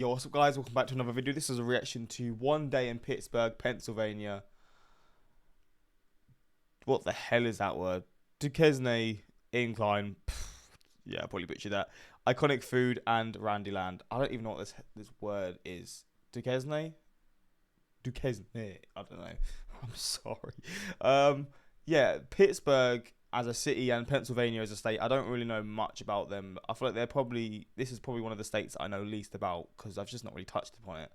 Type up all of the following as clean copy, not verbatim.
Yo, what's up guys, welcome back to another video. This is a reaction to One Day in Pittsburgh, Pennsylvania. What the hell is that word? Duquesne Incline. Yeah, I probably butchered that. Iconic food and Randyland. I don't even know what this word is. Duquesne? Duquesne. I don't know. I'm sorry. Yeah, Pittsburgh as a city and Pennsylvania as a state, I don't really know much about them. I feel like this is probably one of the states I know least about because I've just not really touched upon it.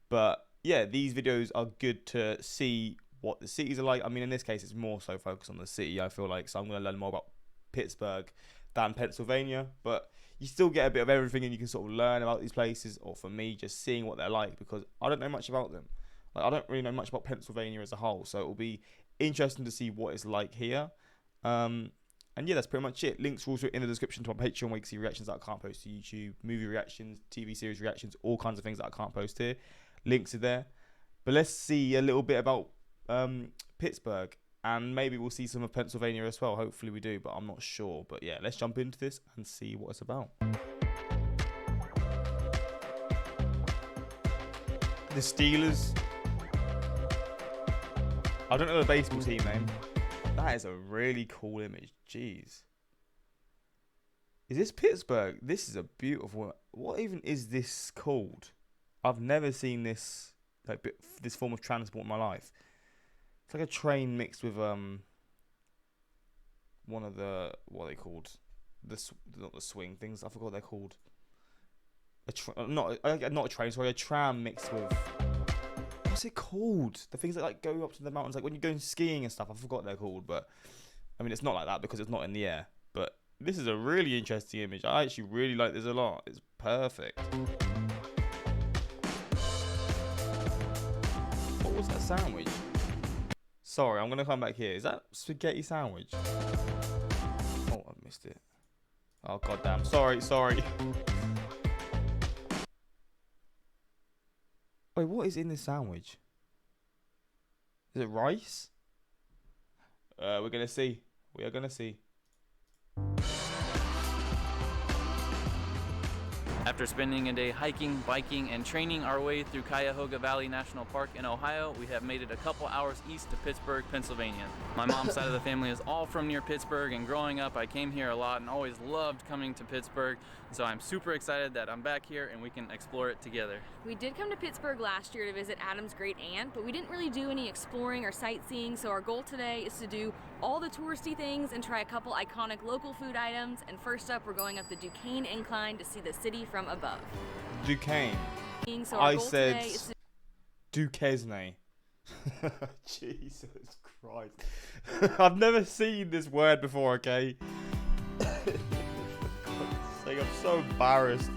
But yeah, these videos are good to see what the cities are like. I mean, in this case, it's more so focused on the city, I feel like. So I'm going to learn more about Pittsburgh than Pennsylvania. But you still get a bit of everything and you can sort of learn about these places. Or for me, just seeing what they're like because I don't know much about them. Like, I don't really know much about Pennsylvania as a whole. So it will be interesting to see what it's like here. And yeah, that's pretty much it. Links are also in the description to my Patreon where you can see reactions that I can't post to YouTube, movie reactions, TV series reactions, all kinds of things that I can't post here. Links are there. But let's see a little bit about Pittsburgh, and maybe we'll see some of Pennsylvania as well. Hopefully we do, but I'm not sure. But yeah, let's jump into this and see what it's about. The Steelers. I don't know the baseball team name. That is a really cool image. Jeez. Is this Pittsburgh? This is a beautiful. What even is this called? I've never seen this this form of transport in my life. It's like a train mixed with one of the, what are they called? Not the swing things. I forgot what they're called. Not a train. Sorry, a tram mixed with. What's it called? The things that like go up to the mountains, like when you're going skiing and stuff. I forgot what they're called, but I mean it's not like that because it's not in the air. But this is a really interesting image. I actually really like this a lot. It's perfect. What was that sandwich? Sorry, I'm gonna come back here. Is that spaghetti sandwich? Oh, I missed it. Oh goddamn! Sorry. Wait, what is in this sandwich? Is it rice? We're gonna see. We are gonna see. After spending a day hiking, biking, and training our way through Cuyahoga Valley National Park in Ohio, we have made it a couple hours east to Pittsburgh, Pennsylvania. My mom's side of the family is all from near Pittsburgh, and growing up I came here a lot and always loved coming to Pittsburgh, so I'm super excited that I'm back here and we can explore it together. We did come to Pittsburgh last year to visit Adam's great aunt, but we didn't really do any exploring or sightseeing, so our goal today is to do all the touristy things and try a couple iconic local food items. And first up, we're going up the Duquesne Incline to see the city from above. Duquesne. So I said Duquesne. Jesus Christ. I've never seen this word before, okay? I'm so embarrassed.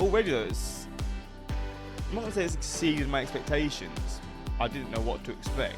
Already though, I'm not going to say it's exceeded my expectations. I didn't know what to expect.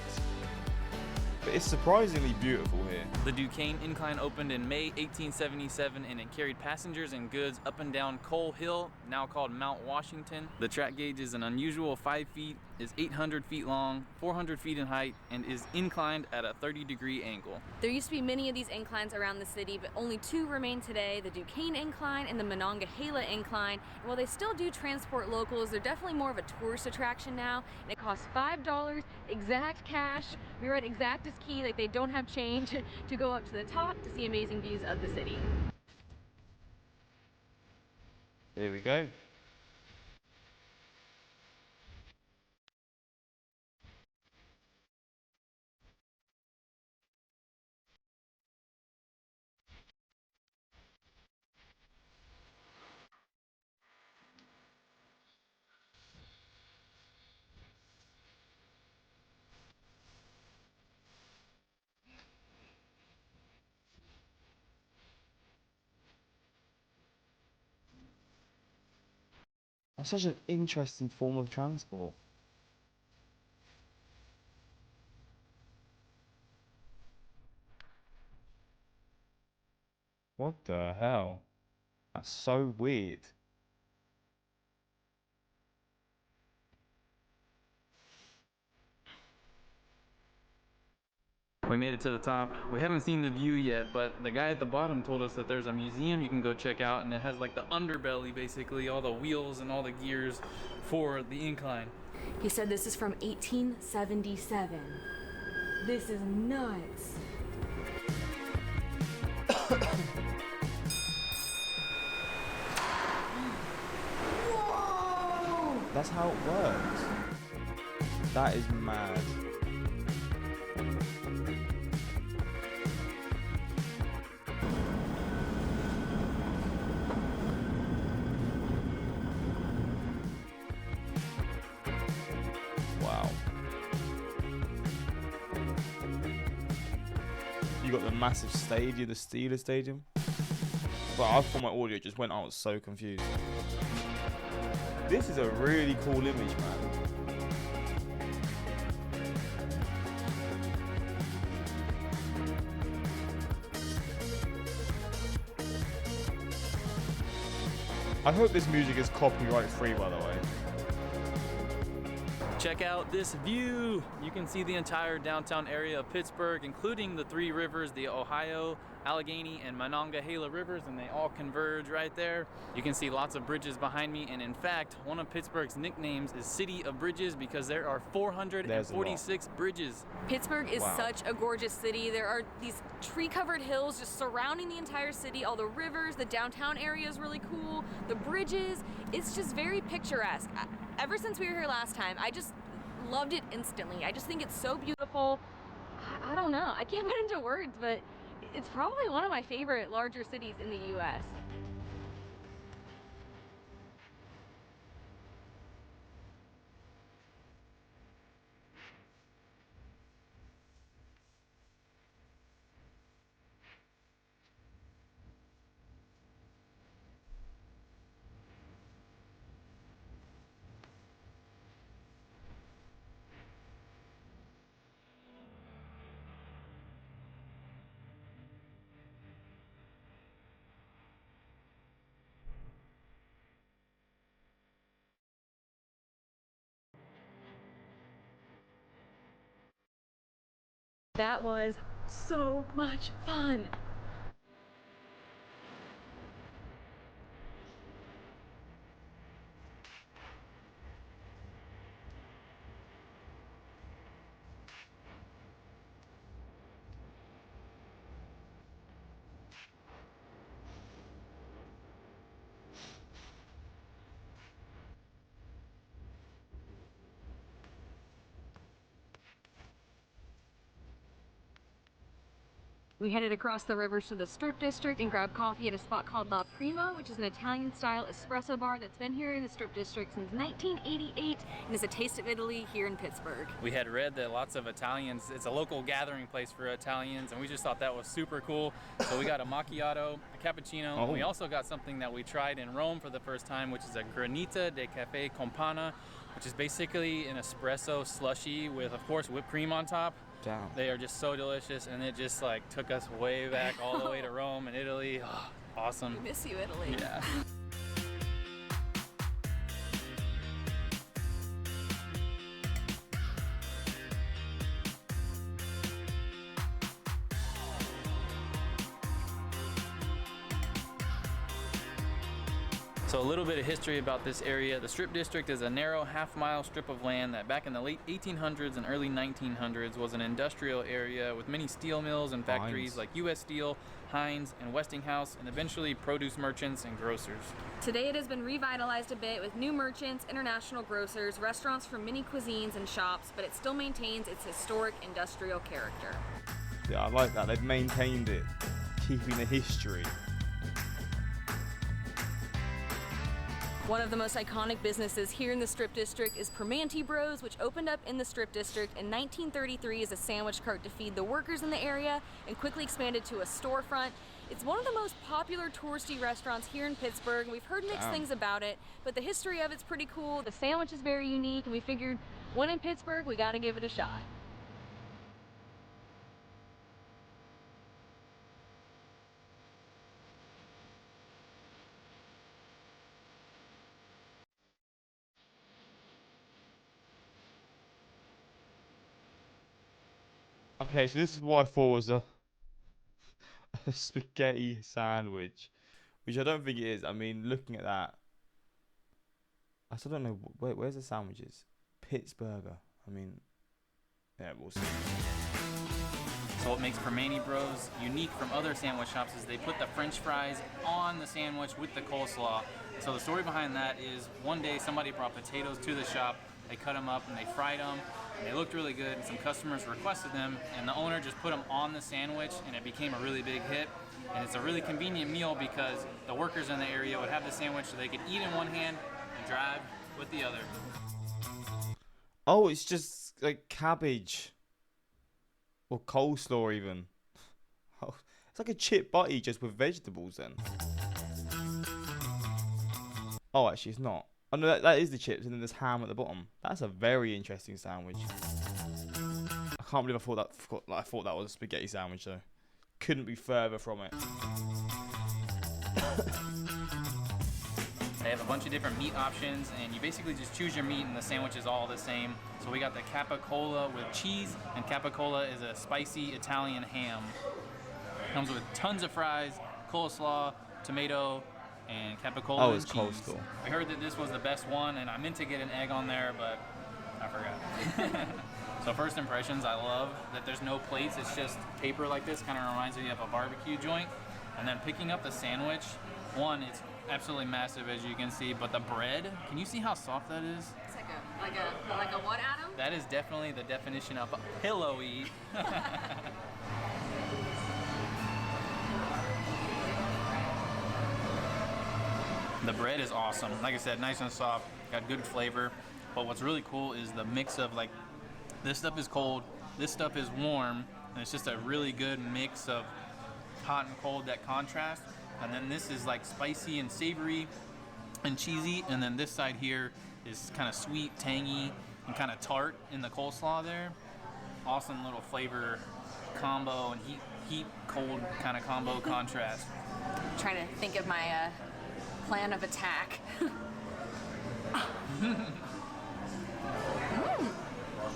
But it's surprisingly beautiful here. The Duquesne Incline opened in May 1877 and it carried passengers and goods up and down Cole Hill, now called Mount Washington. The track gauge is an unusual 5 feet, is 800 feet long, 400 feet in height, and is inclined at a 30-degree angle. There used to be many of these inclines around the city, but only two remain today, the Duquesne Incline and the Monongahela Incline. And while they still do transport locals, they're definitely more of a tourist attraction now, and it costs $5 exact cash. We were at exact as key, like they don't have change, to go up to the top to see amazing views of the city. Here we go. That's such an interesting form of transport. What the hell? That's so weird. We made it to the top. We haven't seen the view yet, but the guy at the bottom told us that there's a museum you can go check out, and it has like the underbelly, basically, all the wheels and all the gears for the incline. He said this is from 1877. This is nuts. Whoa! That's how it works. That is mad. Wow. You got the massive stadium, the Steelers Stadium. But I thought my audio just went, I was so confused. This is a really cool image, man. I hope this music is copyright free, by the way. Check out this view. You can see the entire downtown area of Pittsburgh, including the three rivers, the Ohio, Allegheny, and Monongahela rivers, and they all converge right there. You can see lots of bridges behind me, and in fact, one of Pittsburgh's nicknames is City of Bridges because there are 446 bridges. Pittsburgh is such a gorgeous city. There are these tree-covered hills just surrounding the entire city, all the rivers, the downtown area is really cool, the bridges, it's just very picturesque. Ever since we were here last time, I just loved it instantly. I just think it's so beautiful. I don't know, I can't put it into words, but it's probably one of my favorite larger cities in the US. That was so much fun. We headed across the rivers to the Strip District and grabbed coffee at a spot called La Prima, which is an Italian-style espresso bar that's been here in the Strip District since 1988 and is a taste of Italy here in Pittsburgh. We had read that lots of Italians, it's a local gathering place for Italians, and we just thought that was super cool. So we got a macchiato, a cappuccino, and we also got something that we tried in Rome for the first time, which is a granita de caffè con panna, which is basically an espresso slushy with, of course, whipped cream on top. Damn. They are just so delicious, and it just like took us way back all the way to Rome and Italy. Oh, awesome. We miss you, Italy. Yeah. So a little bit of history about this area. The Strip District is a narrow half-mile strip of land that back in the late 1800s and early 1900s was an industrial area with many steel mills and factories Heinz. like U.S. Steel, Heinz, and Westinghouse, and eventually produce merchants and grocers. Today it has been revitalized a bit with new merchants, international grocers, restaurants for many cuisines and shops, but it still maintains its historic industrial character. Yeah, I like that. They've maintained it, keeping the history. One of the most iconic businesses here in the Strip District is Primanti Bros, which opened up in the Strip District in 1933 as a sandwich cart to feed the workers in the area and quickly expanded to a storefront. It's one of the most popular touristy restaurants here in Pittsburgh. We've heard mixed things about it, but the history of it's pretty cool. The sandwich is very unique, and we figured when in Pittsburgh, we gotta give it a shot. I Okay, so this is what I thought was a spaghetti sandwich, which I don't think it is. I mean, looking at that, I still don't know where's the sandwiches. Pittsburgh. I mean, yeah, we'll see. So what makes Primanti Bros unique from other sandwich shops is they put the French fries on the sandwich with the coleslaw. So the story behind that is one day somebody brought potatoes to the shop, they cut them up and they fried them, and they looked really good, and some customers requested them, and the owner just put them on the sandwich, and it became a really big hit. And it's a really convenient meal because the workers in the area would have the sandwich so they could eat in one hand and drive with the other. Oh, it's just like cabbage. Or coleslaw even. Oh, it's like a chip butty just with vegetables then. Oh, actually it's not. Oh no, that is the chips and then there's ham at the bottom. That's a very interesting sandwich. I can't believe I thought that was a spaghetti sandwich though. Couldn't be further from it. They have a bunch of different meat options, and you basically just choose your meat, and the sandwich is all the same. So we got the capicola with cheese, and capicola is a spicy Italian ham. Comes with tons of fries, coleslaw, tomato, and capicola and it's cheese. coleslaw. I heard that this was the best one, and I meant to get an egg on there, but I forgot. So first impressions, I love that there's no plates. It's just paper like this. Kind of reminds me of a barbecue joint. And then picking up the sandwich, one, it's absolutely massive as you can see, but the bread, can you see how soft that is? It's like a what, Adam? That is definitely the definition of pillowy. The bread is awesome. Like I said, nice and soft, got good flavor. But what's really cool is the mix of like, this stuff is cold, this stuff is warm, and it's just a really good mix of hot and cold, that contrast. And then this is like spicy and savory and cheesy, and then this side here is kind of sweet, tangy, and kind of tart in the coleslaw there. Awesome little flavor combo and heat cold kind of combo contrast. I'm trying to think of my plan of attack.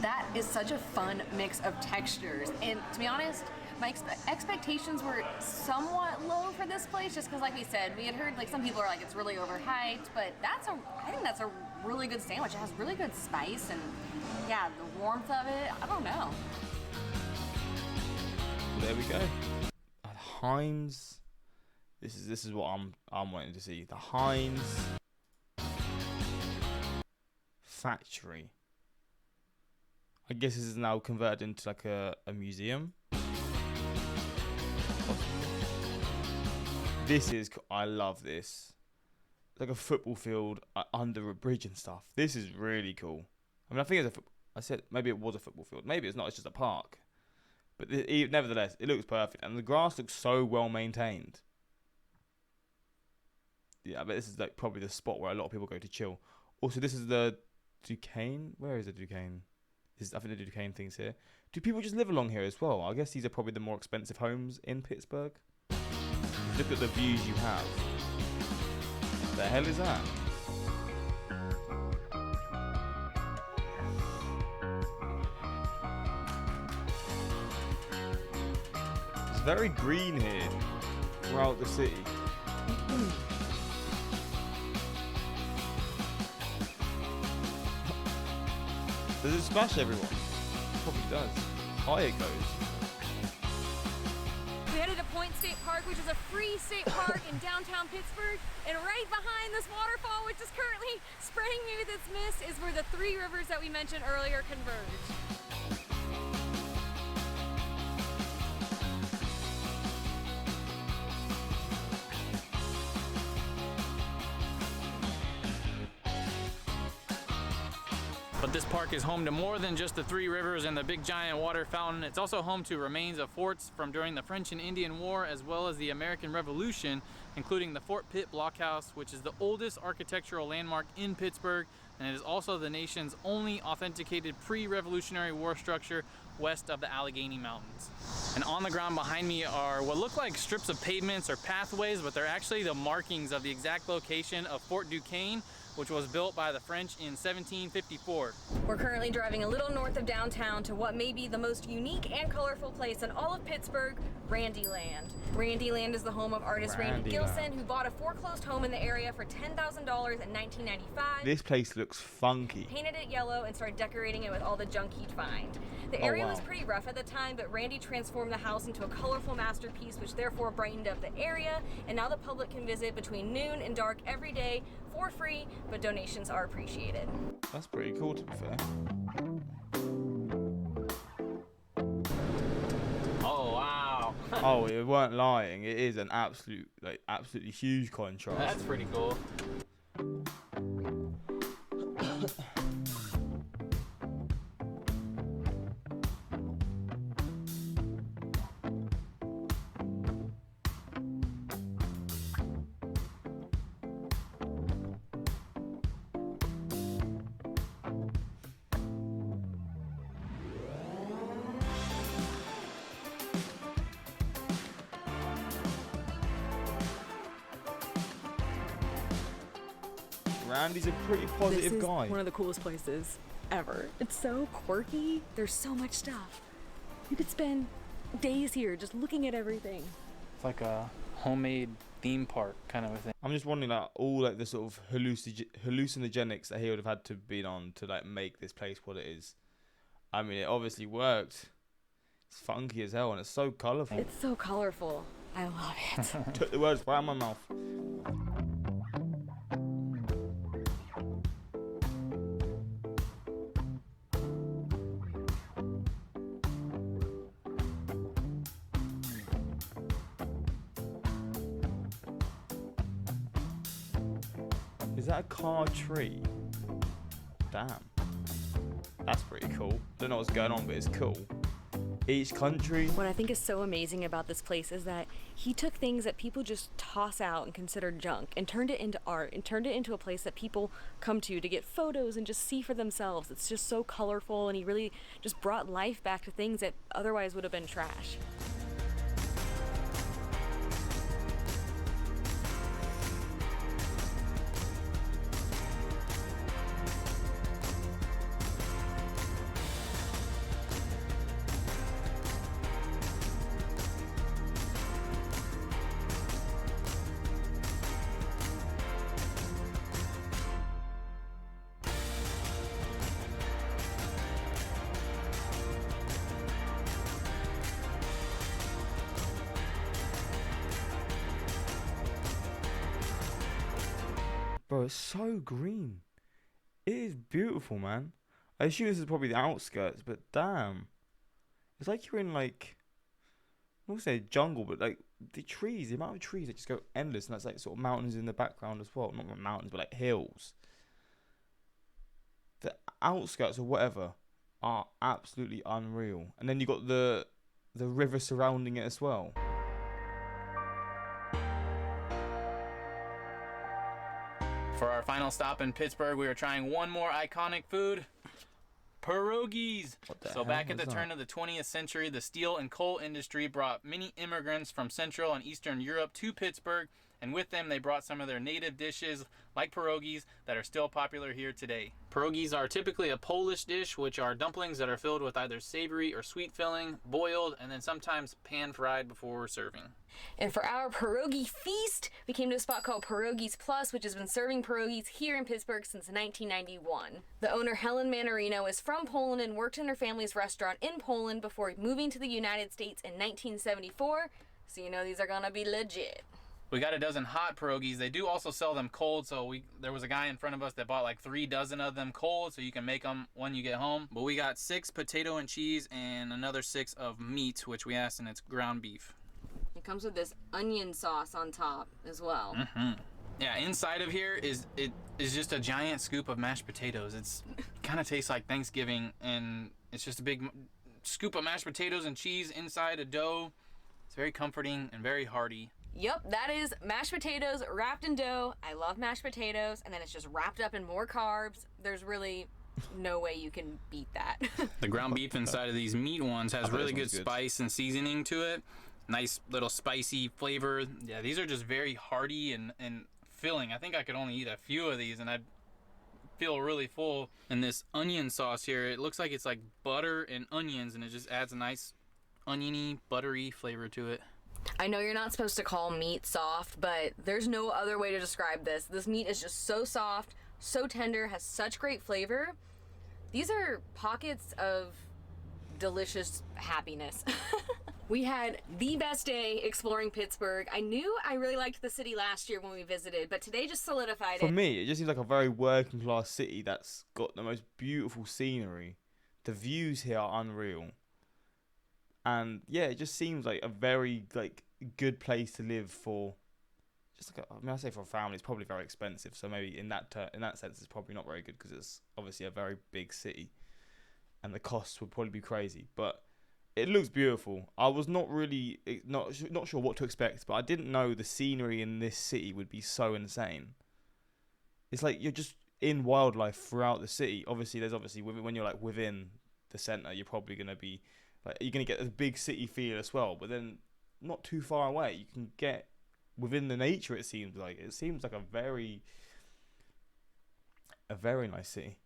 That is such a fun mix of textures, and to be honest, my expectations were somewhat low for this place, just because, like we said, we had heard like some people are like it's really overhyped, but I think that's a really good sandwich. It has really good spice, and yeah, the warmth of it. I don't know. There we go. At Heinz. This is what I'm wanting to see. The Heinz factory. I guess this is now converted into like a museum. I love this. It's like a football field under a bridge and stuff. This is really cool. I mean, I think I said maybe it was a football field. Maybe it's not. It's just a park. But nevertheless, it looks perfect, and the grass looks so well maintained. Yeah, but this is like probably the spot where a lot of people go to chill. Also, this is the Duquesne. Where is the Duquesne? I think the Duquesne thing's here. Do people just live along here as well? I guess these are probably the more expensive homes in Pittsburgh. Look at the views you have. What the hell is that? It's very green here throughout the city. Does it splash everyone? It probably does. High it goes. We headed to Point State Park, which is a free state park in downtown Pittsburgh, and right behind this waterfall, which is currently spraying me with its mist, is where the three rivers that we mentioned earlier converge. But this park is home to more than just the three rivers and the big giant water fountain. It's also home to remains of forts from during the French and Indian War, as well as the American Revolution, including the Fort Pitt Blockhouse, which is the oldest architectural landmark in Pittsburgh, and it is also the nation's only authenticated pre-Revolutionary War structure west of the Allegheny Mountains. And on the ground behind me are what look like strips of pavements or pathways, but they're actually the markings of the exact location of Fort Duquesne, which was built by the French in 1754. We're currently driving a little north of downtown to what may be the most unique and colorful place in all of Pittsburgh, Randyland. Randyland is the home of artist Randy Gilson, who bought a foreclosed home in the area for $10,000 in 1995. This place looks funky. Painted it yellow and started decorating it with all the junk he'd find. The area was pretty rough at the time, but Randy transformed the house into a colorful masterpiece, which therefore brightened up the area, and now the public can visit between noon and dark every day for free, but donations are appreciated. That's pretty cool, to be fair. Oh, wow. Oh, we weren't lying. It is an absolutely huge contrast. That's pretty cool. Randy's a pretty positive guy. This is one of the coolest places ever. It's so quirky. There's so much stuff. You could spend days here just looking at everything. It's like a homemade theme park kind of a thing. I'm just wondering, like, all like the sort of hallucinogenics that he would have had to be on to like make this place what it is. I mean, it obviously worked. It's funky as hell and it's so colourful. It's so colorful. I love it. Took the words right out of my mouth. Is that a car tree? Damn. That's pretty cool. Don't know what's going on, but it's cool. Each country. What I think is so amazing about this place is that he took things that people just toss out and consider junk and turned it into art and turned it into a place that people come to get photos and just see for themselves. It's just so colorful, and he really just brought life back to things that otherwise would have been trash. Bro, it's so green. It is beautiful, man. I assume this is probably the outskirts, but damn. It's like you're in, like, I won't say jungle, but like the trees, the amount of trees that just go endless, and that's like sort of mountains in the background as well. Not mountains, but like hills. The outskirts or whatever are absolutely unreal. And then you got the river surrounding it as well. For our final stop in Pittsburgh, we are trying one more iconic food, pierogies. So back at the turn of the 20th century, the steel and coal industry brought many immigrants from Central and Eastern Europe to Pittsburgh, and with them they brought some of their native dishes like pierogies that are still popular here today. Pierogies are typically a Polish dish, which are dumplings that are filled with either savory or sweet filling, boiled, and then sometimes pan-fried before serving. And for our pierogi feast, we came to a spot called Pierogies Plus, which has been serving pierogies here in Pittsburgh since 1991. The owner, Helen Manarino, is from Poland and worked in her family's restaurant in Poland before moving to the United States in 1974. So you know these are gonna be legit. We got a dozen hot pierogies. They do also sell them cold, so there was a guy in front of us that bought like 3 dozen of them cold, so you can make them when you get home. But we got 6 potato and cheese and another 6 of meat, which we asked, and it's ground beef. It comes with this onion sauce on top as well. Yeah, inside of here is just a giant scoop of mashed potatoes. It's kind of tastes like Thanksgiving, and it's just a big scoop of mashed potatoes and cheese inside a dough. It's very comforting and very hearty. Yep, that is mashed potatoes wrapped in dough. I love mashed potatoes, and then it's just wrapped up in more carbs. There's really no way you can beat that. The ground beef inside of these meat ones has really good spice and seasoning to it. Nice little spicy flavor. Yeah, these are just very hearty and filling. I think I could only eat a few of these, and I'd feel really full. And this onion sauce here, it looks like it's like butter and onions, and it just adds a nice oniony, buttery flavor to it. I know you're not supposed to call meat soft, but there's no other way to describe this. This meat is just so soft, so tender, has such great flavor. These are pockets of delicious happiness. We had the best day exploring Pittsburgh. I knew I really liked the city last year when we visited, but today just solidified it. For me, it just seems like a very working class city that's got the most beautiful scenery. The views here are unreal. And yeah, it just seems like a very like good place to live for. Just like I say for a family, it's probably very expensive. So maybe in that sense, it's probably not very good because it's obviously a very big city, and the costs would probably be crazy. But it looks beautiful. I was not really not sure what to expect, but I didn't know the scenery in this city would be so insane. It's like you're just in wildlife throughout the city. Obviously, when you're like within the center, you're probably gonna be like you're gonna get a big city feel as well. But then not too far away, you can get within the nature. It seems like a very nice city.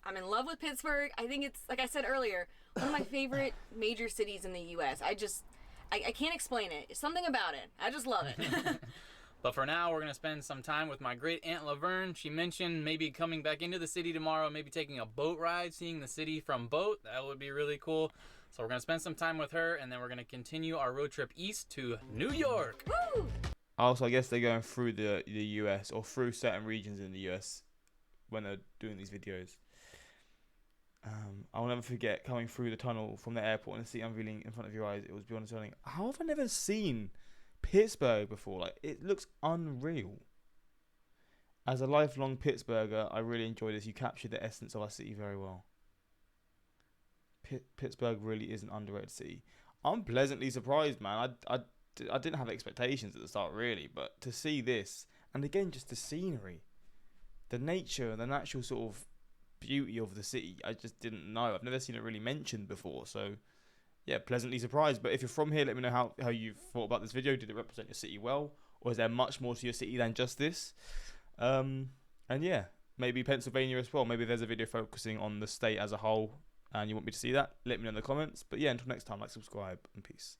I'm in love with Pittsburgh. I think it's, like I said earlier, one of my favorite major cities in the U.S. I can't explain it. Something about it. I just love it. But for now, we're going to spend some time with my great Aunt Laverne. She mentioned maybe coming back into the city tomorrow, maybe taking a boat ride, seeing the city from boat. That would be really cool. So we're going to spend some time with her, and then we're going to continue our road trip east to New York. Woo! Also, I guess they're going through the US or through certain regions in the US when they're doing these videos. I'll never forget coming through the tunnel from the airport and the city unveiling in front of your eyes. It was beyond stunning. How have I never seen Pittsburgh before? Like, it looks unreal. As a lifelong Pittsburgher, I really enjoy this. You captured the essence of our city very well. Pittsburgh really is an underrated city. I'm pleasantly surprised, man. I didn't have expectations at the start, really, but to see this, and again, just the scenery, the nature, and the natural sort of beauty of the city, I just didn't know. I've never seen it really mentioned before, so yeah, pleasantly surprised. But if you're from here, let me know how you thought about this video. Did it represent your city well, or is there much more to your city than just this? And yeah, maybe Pennsylvania as well. Maybe there's a video focusing on the state as a whole and you want me to see that, let me know in the comments. But yeah, until next time, like, subscribe, and peace.